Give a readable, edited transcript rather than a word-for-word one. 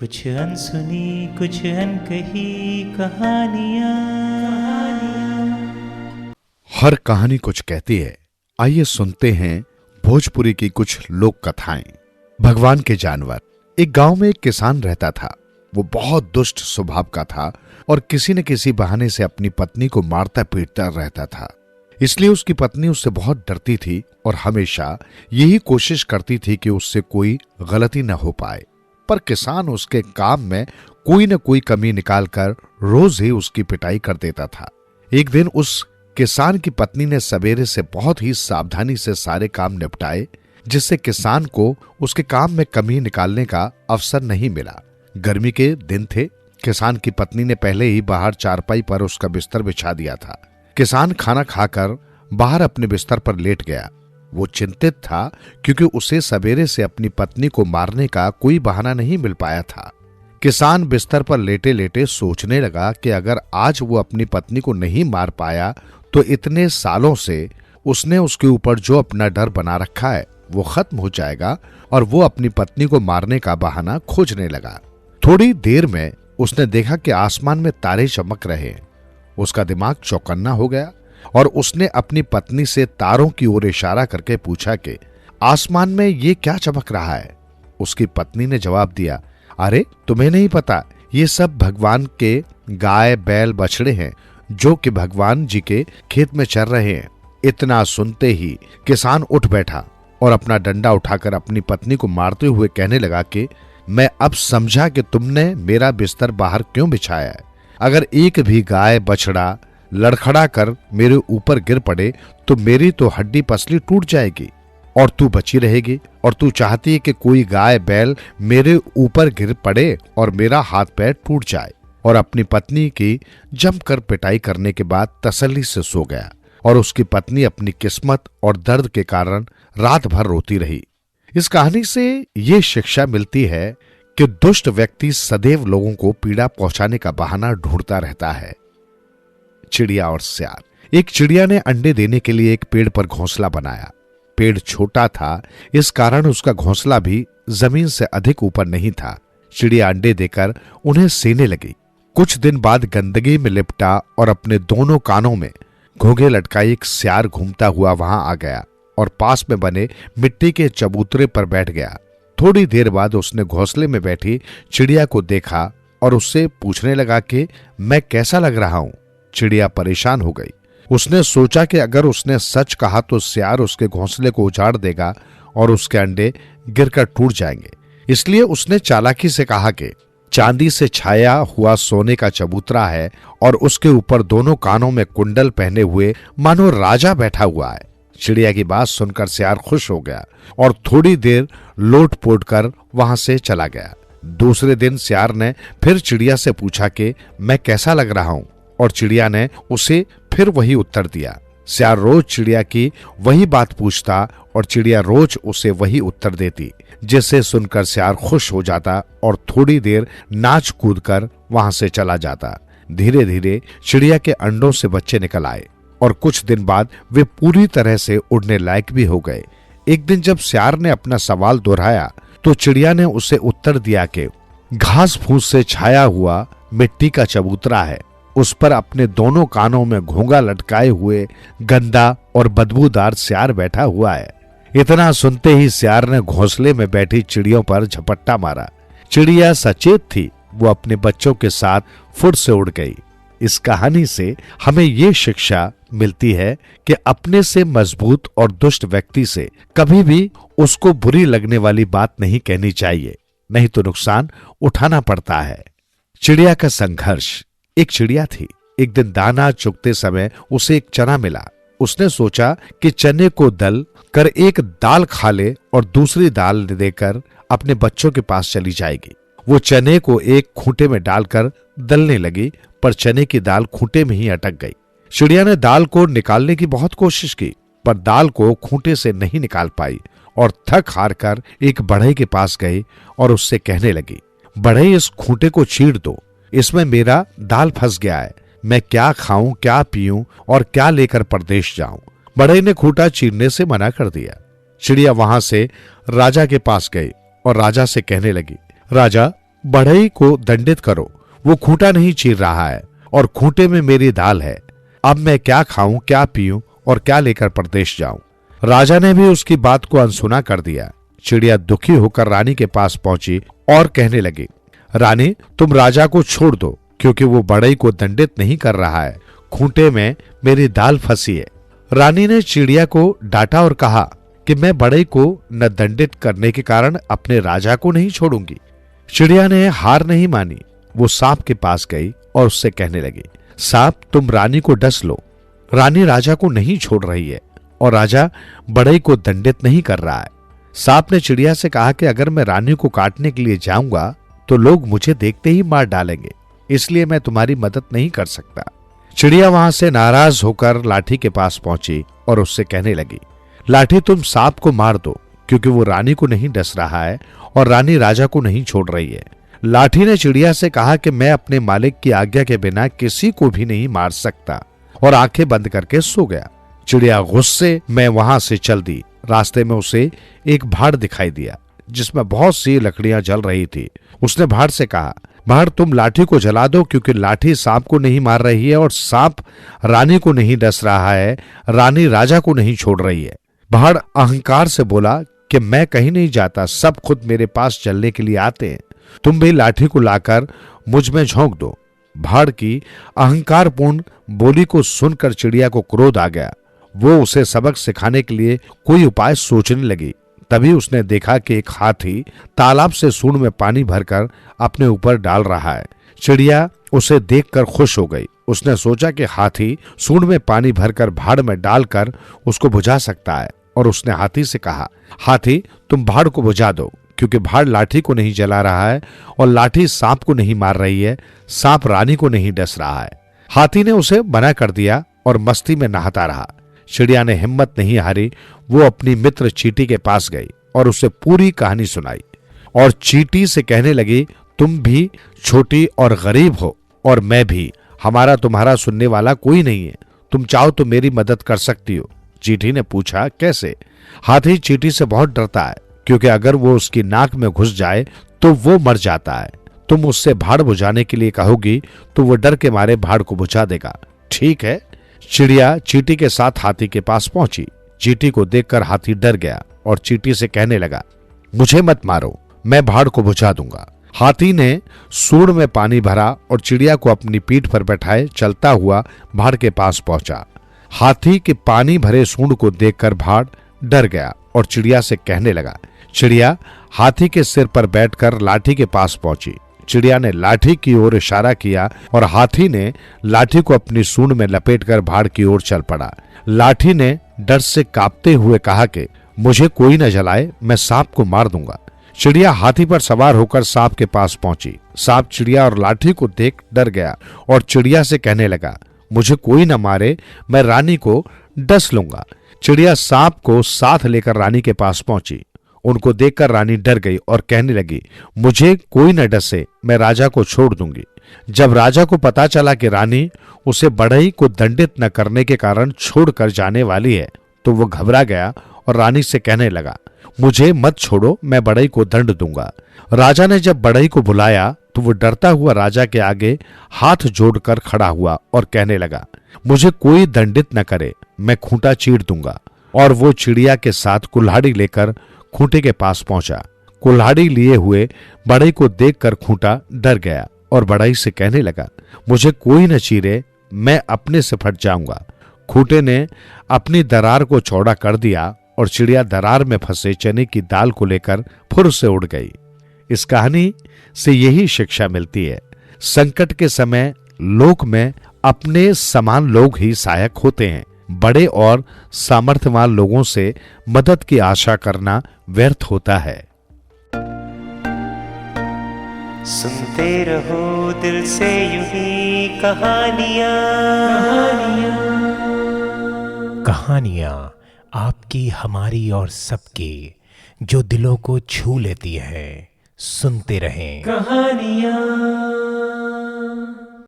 कुछ अनसुनी कुछ अनकही कहानियां। हर कहानी कुछ कहती है। आइए सुनते हैं भोजपुरी की कुछ लोक कथाएं। भगवान के जानवर। एक गांव में एक किसान रहता था। वो बहुत दुष्ट स्वभाव का था और किसी न किसी बहाने से अपनी पत्नी को मारता पीटता रहता था। इसलिए उसकी पत्नी उससे बहुत डरती थी और हमेशा यही कोशिश करती थी कि उससे कोई गलती न हो पाए। पर किसान उसके काम में कोई न कोई कमी निकालकर रोज ही उसकी पिटाई कर देता था। एक दिन उस किसान की पत्नी ने सवेरे से बहुत ही सावधानी से सारे काम निपटाए, जिससे किसान को उसके काम में कमी निकालने का अवसर नहीं मिला। गर्मी के दिन थे। किसान की पत्नी ने पहले ही बाहर चारपाई पर उसका बिस्तर बिछा दिया था। किसान खाना खाकर बाहर अपने बिस्तर पर लेट गया। वो चिंतित था क्योंकि उसे सवेरे से अपनी पत्नी को मारने का कोई बहाना नहीं मिल पाया था। किसान बिस्तर पर लेटे लेटे सोचने लगा कि अगर आज वो अपनी पत्नी को नहीं मार पाया तो इतने सालों से उसने उसके ऊपर जो अपना डर बना रखा है वो खत्म हो जाएगा और वो अपनी पत्नी को मारने का बहाना खोजने लगा। थोड़ी देर में उसने देखा कि आसमान में तारे चमक रहे हैं। उसका दिमाग चौकन्ना हो गया और उसने अपनी पत्नी से तारों की ओर इशारा करके पूछा कि आसमान में ये क्या चमक रहा है। उसकी पत्नी ने जवाब दिया, अरे तुम्हें नहीं पता, ये सब भगवान के गाय बैल बछड़े हैं जो कि भगवान जी के खेत में चर रहे हैं। इतना सुनते ही किसान उठ बैठा और अपना डंडा उठाकर अपनी पत्नी को मारते हुए कहने लगा कि मैं अब समझा कि तुमने मेरा बिस्तर बाहर क्यों बिछाया है। अगर एक भी गाय बछड़ा लड़खड़ा कर मेरे ऊपर गिर पड़े तो मेरी तो हड्डी पसली टूट जाएगी और तू बची रहेगी। और तू चाहती है कि कोई गाय बैल मेरे ऊपर गिर पड़े और मेरा हाथ पैर टूट जाए। और अपनी पत्नी की जमकर पिटाई करने के बाद तसल्ली से सो गया और उसकी पत्नी अपनी किस्मत और दर्द के कारण रात भर रोती रही। इस कहानी से ये शिक्षा मिलती है कि दुष्ट व्यक्ति सदैव लोगों को पीड़ा पहुंचाने का बहाना ढूंढता रहता है। चिड़िया और सियार। एक चिड़िया ने अंडे देने के लिए एक पेड़ पर घोंसला बनाया। पेड़ छोटा था, इस कारण उसका घोंसला भी जमीन से अधिक ऊपर नहीं था। चिड़िया अंडे देकर उन्हें सेने लगी। कुछ दिन बाद गंदगी में लिपटा और अपने दोनों कानों में घोंघे लटकाए एक सियार घूमता हुआ वहां आ गया और पास में बने मिट्टी के चबूतरे पर बैठ गया। थोड़ी देर बाद उसने घोंसले में बैठी चिड़िया को देखा और उससे पूछने लगा कि मैं कैसा लग रहा हूं। चिड़िया परेशान हो गई। उसने सोचा कि अगर उसने सच कहा तो सियार उसके घोंसले को उजाड़ देगा और उसके अंडे गिरकर टूट जाएंगे। इसलिए उसने चालाकी से कहा कि चांदी से छाया हुआ सोने का चबूतरा है और उसके ऊपर दोनों कानों में कुंडल पहने हुए मानो राजा बैठा हुआ है। चिड़िया की बात सुनकर सियार खुश हो गया और थोड़ी देर लोट पोट कर वहां से चला गया। दूसरे दिन सियार ने फिर चिड़िया से पूछा कि मैं कैसा लग रहा हूं, और चिड़िया ने उसे फिर वही उत्तर दिया। सियार रोज चिड़िया की वही बात पूछता और चिड़िया रोज उसे वही उत्तर देती, जिसे सुनकर सियार खुश हो जाता और थोड़ी देर नाच कूद कर वहां से चला जाता। धीरे धीरे चिड़िया के अंडों से बच्चे निकल आए और कुछ दिन बाद वे पूरी तरह से उड़ने लायक भी हो गए। एक दिन जब सियार ने अपना सवाल दोहराया तो चिड़िया ने उसे उत्तर दिया कि घास फूस से छाया हुआ मिट्टी का चबूतरा है, उस पर अपने दोनों कानों में घोंघा लटकाए हुए गंदा और बदबूदार सियार बैठा हुआ है। इतना सुनते ही सियार ने घोंसले में बैठी चिड़ियों पर झपट्टा मारा। चिड़िया सचेत थी, वो अपने बच्चों के साथ फुट से उड़ गई। इस कहानी से हमें ये शिक्षा मिलती है कि अपने से मजबूत और दुष्ट व्यक्ति से कभी भी उसको बुरी लगने वाली बात नहीं कहनी चाहिए, नहीं तो नुकसान उठाना पड़ता है। चिड़िया का संघर्ष। एक चिड़िया थी। एक दिन दाना चुगते समय उसे एक चना मिला। उसने सोचा कि चने को दल कर एक दाल खा ले और दूसरी दाल देकर अपने बच्चों के पास चली जाएगी। वो चने को एक खूंटे में डालकर दलने लगी, पर चने की दाल खूंटे में ही अटक गई। चिड़िया ने दाल को निकालने की बहुत कोशिश की, पर दाल को खूंटे से नहीं निकाल पाई और थक हार कर एक बढ़ई के पास गई और उससे कहने लगी, बढ़ई इस खूंटे को चीर दो, इसमें मेरा दाल फंस गया है। मैं क्या खाऊं, क्या पीऊं और क्या लेकर परदेश जाऊं। बढ़ई ने खूंटा चीरने से मना कर दिया। चिड़िया वहां से राजा के पास गई और राजा से कहने लगी, राजा बढ़ई को दंडित करो, वो खूंटा नहीं चीर रहा है और खूंटे में मेरी दाल है। अब मैं क्या खाऊं, क्या पीऊं और क्या लेकर प्रदेश जाऊं। राजा ने भी उसकी बात को अनसुना कर दिया। चिड़िया दुखी होकर रानी के पास पहुंची और कहने लगी, रानी तुम राजा को छोड़ दो, क्योंकि वो बढ़ई को दंडित नहीं कर रहा है। खूंटे में मेरी दाल फंसी है। रानी ने चिड़िया को डांटा और कहा कि मैं बढ़ई को न दंडित करने के कारण अपने राजा को नहीं छोड़ूंगी। चिड़िया ने हार नहीं मानी। वो सांप के पास गई और उससे कहने लगी, सांप तुम रानी को डस लो। रानी राजा को नहीं छोड़ रही है और राजा बढ़ई को दंडित नहीं कर रहा है। सांप ने चिड़िया से कहा कि अगर मैं रानी को काटने के लिए जाऊंगा तो लोग मुझे देखते ही मार डालेंगे, इसलिए मैं तुम्हारी मदद नहीं कर सकता। चिड़िया वहां से नाराज होकर लाठी के पास पहुंची और उससे कहने लगी, लाठी तुम सांप को मार दो, क्योंकि वो रानी को नहीं डस रहा है और रानी राजा को नहीं छोड़ रही है। लाठी ने चिड़िया से कहा कि मैं अपने मालिक की आज्ञा के बिना किसी को भी नहीं मार सकता, और आंखें बंद करके सो गया। चिड़िया गुस्से में वहां से चल दी। रास्ते में उसे एक भाड़ दिखाई दिया जिसमें बहुत सी लकड़ियां जल रही थी। उसने भाड़ से कहा, भाड़ तुम लाठी को जला दो, क्योंकि लाठी सांप को नहीं मार रही है और सांप रानी को नहीं डस रहा है, रानी राजा को नहीं छोड़ रही है। भाड़ अहंकार से बोला कि मैं कहीं नहीं जाता, सब खुद मेरे पास चलने के लिए आते हैं। तुम भी लाठी को लाकर मुझ में झोंक दो। भाड़ की अहंकारपूर्ण बोली को सुनकर चिड़िया को क्रोध आ गया। वो उसे सबक सिखाने के लिए कोई उपाय सोचने लगी। तभी उसने देखा कि एक हाथी तालाब से सूंड में पानी भरकर अपने ऊपर डाल रहा है। चिड़िया उसे देखकर खुश हो गई। उसने सोचा कि हाथी सूंड में पानी भरकर भाड़ में डालकर उसको बुझा सकता है, और उसने हाथी से कहा, हाथी तुम भाड़ को बुझा दो, क्योंकि भाड़ लाठी को नहीं जला रहा है और लाठी सांप को नहीं मार रही है, सांप रानी को नहीं डस रहा है। हाथी ने उसे मना कर दिया और मस्ती में नहाता रहा। चिड़िया ने हिम्मत नहीं हारी। वो अपनी मित्र चींटी के पास गई और उसे पूरी कहानी सुनाई, और चींटी से कहने लगी, तुम भी छोटी और गरीब हो और मैं भी, हमारा तुम्हारा सुनने वाला कोई नहीं है। तुम चाहो तो मेरी मदद कर सकती हो। चींटी ने पूछा, कैसे? हाथी चींटी से बहुत डरता है, क्योंकि अगर वो उसकी नाक में घुस जाए तो वो मर जाता है। तुम उससे भाड़ बुझाने के लिए कहोगी तो वो डर के मारे भाड़ को बुझा देगा। ठीक है। चिड़िया चींटी के साथ हाथी के पास पहुंची। चींटी को देखकर हाथी डर गया और चींटी से कहने लगा, मुझे मत मारो, मैं भाड़ को बुझा दूंगा। हाथी ने सूंड में पानी भरा और चिड़िया को अपनी पीठ पर बैठाए चलता हुआ भाड़ के पास पहुंचा। हाथी के पानी भरे सूंड को देखकर भाड़ डर गया और चिड़िया से कहने लगा। चिड़िया हाथी के सिर पर बैठकर लाठी के पास पहुंची। चिड़िया ने लाठी की ओर इशारा किया और हाथी ने लाठी को अपनी सूंड में लपेटकर भाड़ की ओर चल पड़ा। लाठी ने डर से कांपते हुए कहा कि मुझे कोई न जलाए, मैं सांप को मार दूंगा। चिड़िया हाथी पर सवार होकर सांप के पास पहुंची। सांप चिड़िया और लाठी को देख डर गया और चिड़िया से कहने लगा, मुझे कोई न मारे, मैं रानी को डस लूंगा। चिड़िया सांप को साथ लेकर रानी के पास पहुंची। उनको देखकर रानी डर गई और कहने लगी, मुझे कोई न डसे, मैं राजा को छोड़ दूंगी। जब राजा को पता चला कि रानी उसे बढ़ई को दंडित न करने के कारण छोड़कर जाने वाली है, तो वो घबरा गया और रानी से कहने लगा, मुझे मत छोड़ो, मैं बढ़ई को दंड दूंगा। राजा ने जब बढ़ई को बुलाया तो वो डरता हुआ राजा के आगे हाथ जोड़कर खड़ा हुआ और कहने लगा, मुझे कोई दंडित न करे, मैं खूंटा चीर दूंगा। और वो चिड़िया के साथ कुल्हाड़ी लेकर खूंटे के पास पहुंचा। कुल्हाड़ी लिए हुए बढ़ई को देखकर खूंटा डर गया और बढ़ई से कहने लगा, मुझे कोई न चीरे, मैं अपने से फट जाऊंगा। खूंटे ने अपनी दरार को चौड़ा कर दिया और चिड़िया दरार में फंसे चने की दाल को लेकर फुर से उड़ गई। इस कहानी से यही शिक्षा मिलती है, संकट के समय लोक में अपने समान लोग ही सहायक होते हैं। बड़े और सामर्थ्यवान लोगों से मदद की आशा करना व्यर्थ होता है। सुनते रहो दिल से यूं ही कहानियां। कहानियां आपकी, हमारी और सबकी, जो दिलों को छू लेती है। सुनते रहें कहानियां।